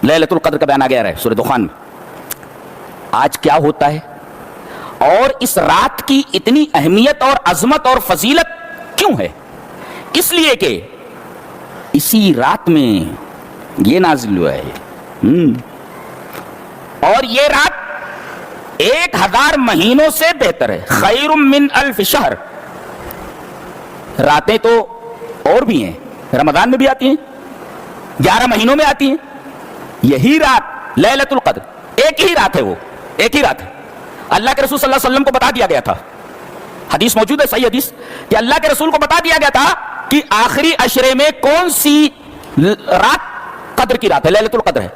لیلۃ القدر کا بیان آ گیا ہے سورہ دخان میں. آج کیا ہوتا ہے اور اس رات کی اتنی اہمیت اور عظمت اور فضیلت کیوں ہے؟ اس لیے کہ اسی رات میں یہ نازل ہوا ہے. اور یہ رات 1000 مہینوں سے بہتر ہے. خیر من 1000 شہر. راتیں تو اور بھی ہیں, رمضان میں بھی آتی ہیں, 11 مہینوں میں آتی ہیں. یہی رات لیلۃ القدر ایک ہی رات ہے, وہ ایک ہی رات ہے. اللہ کے رسول صلی اللہ علیہ وسلم کو بتا دیا گیا تھا, حدیث موجود ہے صحیح حدیث, کہ اللہ کے رسول کو بتا دیا گیا تھا کہ آخری عشرے میں کون سی رات قدر کی رات ہے, لیلۃ القدر ہے.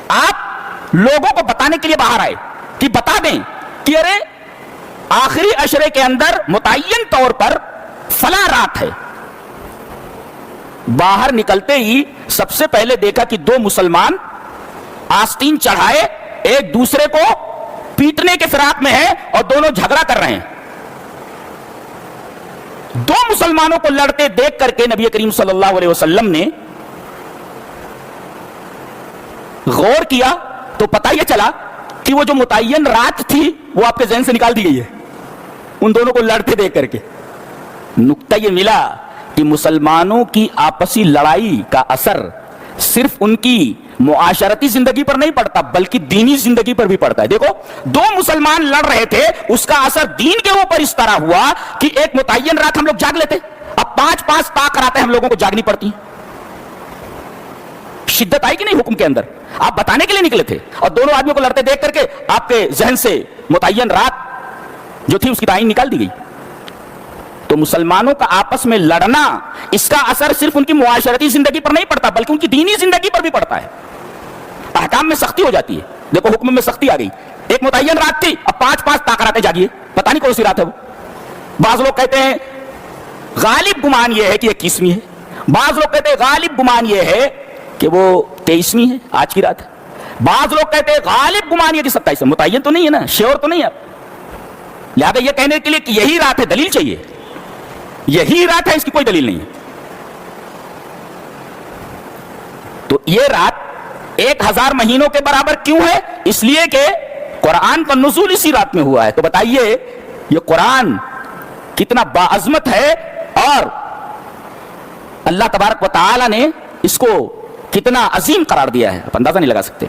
آپ لوگوں کو بتانے کے لیے باہر آئے کہ بتا دیں کہ ارے آخری عشرے کے اندر متعین طور پر فلاں رات ہے. باہر نکلتے ہی سب سے پہلے دیکھا کہ 2 مسلمان آستین چڑھائے ایک دوسرے کو پیٹنے کے فراق میں ہیں اور دونوں جھگڑا کر رہے ہیں. 2 مسلمانوں کو لڑتے دیکھ کر کے نبی کریم صلی اللہ علیہ وسلم نے غور کیا تو پتہ یہ چلا کہ وہ جو متعین رات تھی وہ آپ کے ذہن سے نکال دی گئی ہے ان دونوں کو لڑتے دیکھ کر کے. نقطہ یہ ملا کہ مسلمانوں کی آپسی لڑائی کا اثر صرف ان کی معاشرتی زندگی پر نہیں پڑتا بلکہ دینی زندگی پر بھی پڑتا ہے. دیکھو 2 مسلمان لڑ رہے تھے, اس کا اثر دین کے اوپر اس طرح ہوا کہ ایک متعین رات ہم لوگ جاگ لیتے, اب 5 طاق راتیں ہم لوگوں کو جاگنی پڑتی ہیں. شدت آئی کہ نہیں حکم کے اندر؟ آپ بتانے کے لیے نکلے تھے اور دونوں آدمیوں کو لڑتے دیکھ کر کے آپ کے ذہن سے متعین رات جو تھی اس کی تعین نکال دی گئی. تو مسلمانوں کا آپس میں لڑنا, اس کا اثر صرف ان کی معاشرتی زندگی پر نہیں پڑتا بلکہ ان کی دینی زندگی پر بھی پڑتا ہے. احکام میں سختی ہو جاتی ہے. دیکھو حکم میں سختی آ گئی, ایک متعین رات تھی, اب 5 طاق راتیں جاگیے, پتہ نہیں کون سی رات ہے وہ. بعض لوگ کہتے ہیں غالب گمان یہ ہے کہ 21ویں ہے, بعض لوگ کہتے ہیں غالب گمان یہ ہے کہ وہ 23ویں ہے آج کی رات. بعض لوگ کہتے ہیں غالب گمان یہ کہ 27 ہے. متعین تو نہیں ہے نا, شیور تو نہیں ہے. لہذا یہ کہنے کے لیے کہ یہی رات ہے دلیل چاہیے, یہی رات ہے, اس کی کوئی دلیل نہیں ہے. تو یہ رات 1000 مہینوں کے برابر کیوں ہے؟ اس لیے کہ قرآن کا نزول اسی رات میں ہوا ہے. تو بتائیے یہ قرآن کتنا باعظمت ہے اور اللہ تبارک و تعالی نے اس کو کتنا عظیم قرار دیا ہے, آپ اندازہ نہیں لگا سکتے.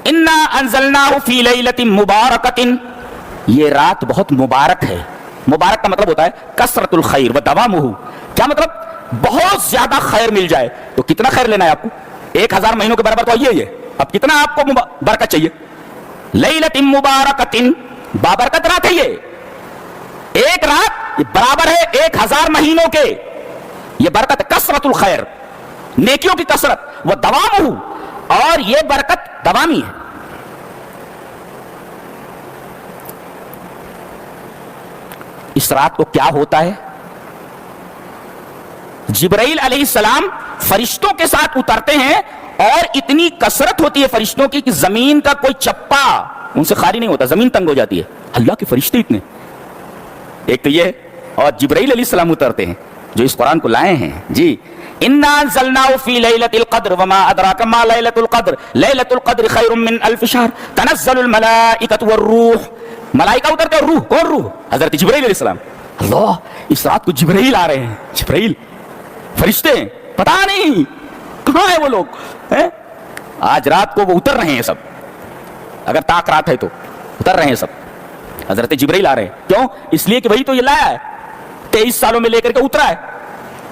انا انزلناہ فی لیلۃ مبارکۃ, یہ رات بہت مبارک ہے. مبارک کا مطلب ہوتا ہے کثرت الخیر و دوامہ. کیا مطلب؟ بہت زیادہ خیر مل جائے. تو کتنا خیر لینا ہے آپ کو؟ 1000 مہینوں کے برابر تو یہ اب کتنا آپ کو برکت چاہیے؟ لیلۃ مبارکۃ, بابرکت رات ہے. یہ ایک رات برابر ہے 1000 مہینوں کے. یہ برکت کثرت الخیر, نیکیوں کی کثرت, وہ دوامہ, اور یہ برکت دوامی ہے. اس رات کو کیا ہوتا ہے؟ جبرائیل علیہ السلام فرشتوں کے ساتھ اترتے ہیں اور اتنی کثرت ہوتی ہے فرشتوں کی کہ زمین کا کوئی چپا ان سے خالی نہیں ہوتا, زمین تنگ ہو جاتی ہے. اللہ کے فرشتے اتنے, ایک تو یہ, اور جبرائیل علیہ السلام اترتے ہیں جو اس قرآن کو لائے ہیں. جی انا انزلناہ فی لیلۃ القدر وما ادراک ما لیلۃ القدر لیلۃ القدر خیر من 1000 شہر تنزل الملائکۃ والروح. ملائکہ اترتے اور روح, کون روح؟ حضرت جبرائیل علیہ السلام. اللہ, اس رات کو جبرائیل آ رہے ہیں. جبرائیل فرشتے, پتہ نہیں کہاں ہے وہ لوگ. آج رات کو وہ اتر رہے ہیں سب, اگر طاق رات ہے تو اتر رہے ہیں سب. حضرت جبرائیل آ رہے ہیں. کیوں؟ اس لیے کہ وہی تو یہ لایا ہے, 23 سالوں میں لے کر کے اترا ہے,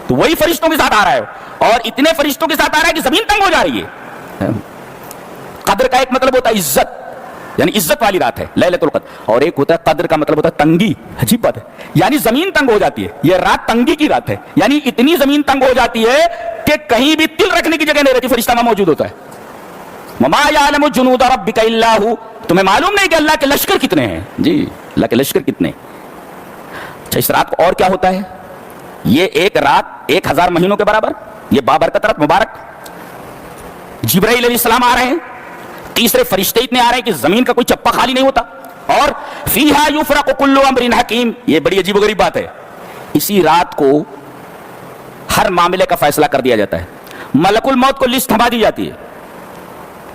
تو وہی فرشتوں کے ساتھ آ رہا ہے, اور اتنے فرشتوں کے ساتھ آ رہا ہے کہ زمین تنگ ہو جا رہی ہے. قدر کا ایک مطلب ہوتا ہے عزت, یعنی عزت والی رات ہے لیلۃ القدر, اور ایک ہوتا ہے قدر کا مطلب ہوتا ہے تنگی. عجیب بات ہے, یعنی زمین تنگ ہو جاتی ہے. یہ رات تنگی کی رات ہے, یعنی اتنی زمین تنگ ہو جاتی ہے کہ کہیں بھی تل رکھنے کی جگہ نہیں رہتی, فرشتہ وہاں موجود ہوتا ہے. وما یعلم جنود ربک الا ھو, تمہیں معلوم نہیں کہ اللہ کے لشکر کتنے ہیں. جی اللہ کے لشکر کتنے. اچھا, اس رات کو اور کیا ہوتا ہے؟ یہ ایک رات 1000 مہینوں کے برابر, یہ بابرکت رات مبارک. جبرائیل علیہ السلام آ رہے ہیں, تیسرے فرشتے اتنے آ رہے ہیں کہ زمین کا کوئی چپا خالی نہیں ہوتا. اور فیہا یفرق کل امر حکیم, یہ بڑی عجیب و غریب بات ہے. اسی رات کو ہر معاملے کا فیصلہ کر دیا جاتا ہے. ملک الموت کو لسٹ تھما دی جاتی ہے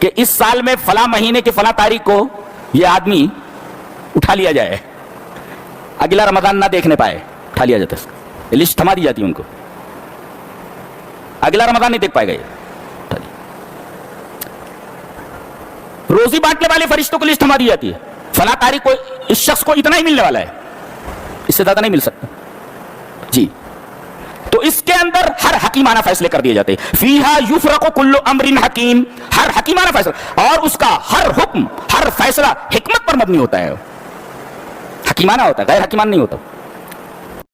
کہ اس سال میں فلاں مہینے کی فلاں تاریخ کو یہ آدمی اٹھا لیا جائے, اگلا رمضان نہ دیکھنے پائے, اٹھا لیا جاتا ہے, لسٹ تھما دی جاتی ہے ان کو, اگلا رمضان نہیں دیکھ پائے گا یہ. روزی بانٹنے والے فرشتوں کو لسٹ تھما دی جاتی ہے, فلاں تاریخ کو اس شخص کو اتنا ہی ملنے والا ہے, اس سے زیادہ نہیں مل سکتا جی. تو اس کے اندر ہر حکیمانہ فیصلے کر دیے جاتے ہیں. فیہا یفرق کل امر حکیم, ہر حکیمانہ فیصلہ, اور اس کا ہر حکم, ہر فیصلہ حکمت پر مبنی ہوتا ہے, حکیمانہ ہوتا ہے, غیر حکیمانہ نہیں ہوتا.